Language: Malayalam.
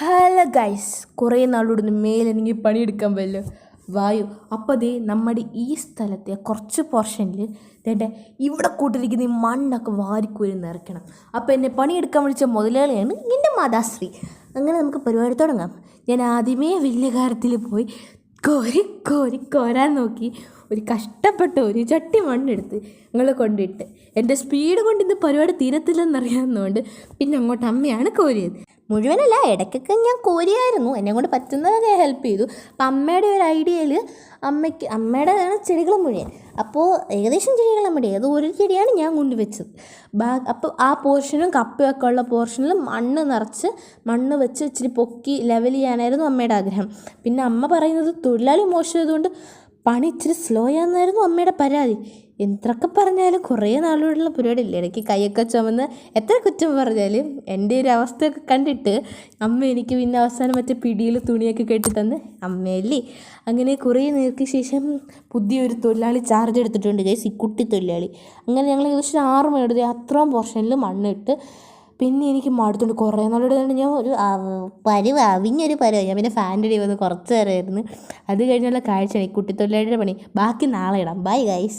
ഹലോ ഗൈസ്, കുറേ നാളോടൊന്ന് മേലെനിക്ക് പണിയെടുക്കാൻ പറ്റില്ല വായു. അപ്പോൾ ദേ നമ്മുടെ ഈ സ്ഥലത്തെ കുറച്ച് പോർഷനിൽ വേണ്ട ഇവിടെ കൂട്ടിരിക്കുന്ന ഈ മണ്ണൊക്കെ വാരിക്കോരി നിറയ്ക്കണം. അപ്പോൾ എന്നെ പണിയെടുക്കാൻ വിളിച്ച മുതലാളിയാണ് എൻ്റെ മാതാശ്രീ. അങ്ങനെ നമുക്ക് പരിപാടി തുടങ്ങാം. ഞാൻ ആദ്യമേ വലിയ കാര്യത്തിൽ പോയി കോരാൻ നോക്കി. ഒരു കഷ്ടപ്പെട്ട് ഒരു ചട്ടി മണ്ണെടുത്ത് ഞങ്ങൾ കൊണ്ടിട്ട് എൻ്റെ സ്പീഡ് കൊണ്ട് ഇന്ന് പരിപാടി തീരത്തില്ലെന്നറിയാവുന്നതുകൊണ്ട് പിന്നെ അങ്ങോട്ട് അമ്മയാണ് കോരിയത്. മുഴുവനല്ല, ഇടയ്ക്കൊക്കെ ഞാൻ കോരിയായിരുന്നു, എന്നെ കൊണ്ട് പറ്റുന്നതൊക്കെ ഹെൽപ്പ് ചെയ്തു. അപ്പം അമ്മയുടെ ഒരു ഐഡിയയിൽ അമ്മയുടെ ചെടികൾ മുഴുവൻ, അപ്പോൾ ഏകദേശം ചെടികൾ അമ്മയുടെ അത് ഒരു ചെടിയാണ് ഞാൻ കൊണ്ടുവച്ചത്. അപ്പോൾ ആ പോർഷനും കപ്പയൊക്കെ ഉള്ള പോർഷനിൽ മണ്ണ് വെച്ച് ഇച്ചിരി പൊക്കി ലെവൽ ചെയ്യാനായിരുന്നു അമ്മയുടെ ആഗ്രഹം. പിന്നെ അമ്മ പറയുന്നത് തൊഴിലാളി മോശമായതുകൊണ്ട് പണി ഇച്ചിരി സ്ലോ ആണെന്നായിരുന്നു അമ്മയുടെ പരാതി. എന്തൊക്കെ പറഞ്ഞാലും കുറേ നാളുകളുള്ള പരിപാടിയില്ല, ഇടയ്ക്ക് കൈയൊക്കെ ചുമന്ന് എത്ര കുറ്റം പറഞ്ഞാലും എൻ്റെ ഒരു അവസ്ഥയൊക്കെ കണ്ടിട്ട് അമ്മ എനിക്ക് പിന്നെ അവസാനം മറ്റേ പിടിയിൽ തുണിയൊക്കെ കെട്ടി തന്ന് അമ്മയല്ലേ. അങ്ങനെ കുറേ നേർക്ക് ശേഷം പുതിയൊരു തൊഴിലാളി ചാർജ് എടുത്തിട്ടുണ്ട് ഗൈസ്, ഈ കുട്ടി തൊഴിലാളി. അങ്ങനെ ഞങ്ങൾ ഏകദേശം 6 മണി അത്രയും പോർഷനിൽ മണ്ണിട്ട് പിന്നെ എനിക്ക് മടുത്തുണ്ട്. കുറേ നാളോട് ഞാൻ ഒരു അവിഞ്ഞൊരു ഞാൻ പിന്നെ ഫാൻ്റെ അടി വന്ന് കുറച്ച് നേരമായിരുന്നു. അത് കഴിഞ്ഞുള്ള കാഴ്ചയാണ് ഈ കുട്ടിത്തൊഴിലാളിയുടെ പണി. ബാക്കി നാളെ ഇടാം. Bye guys.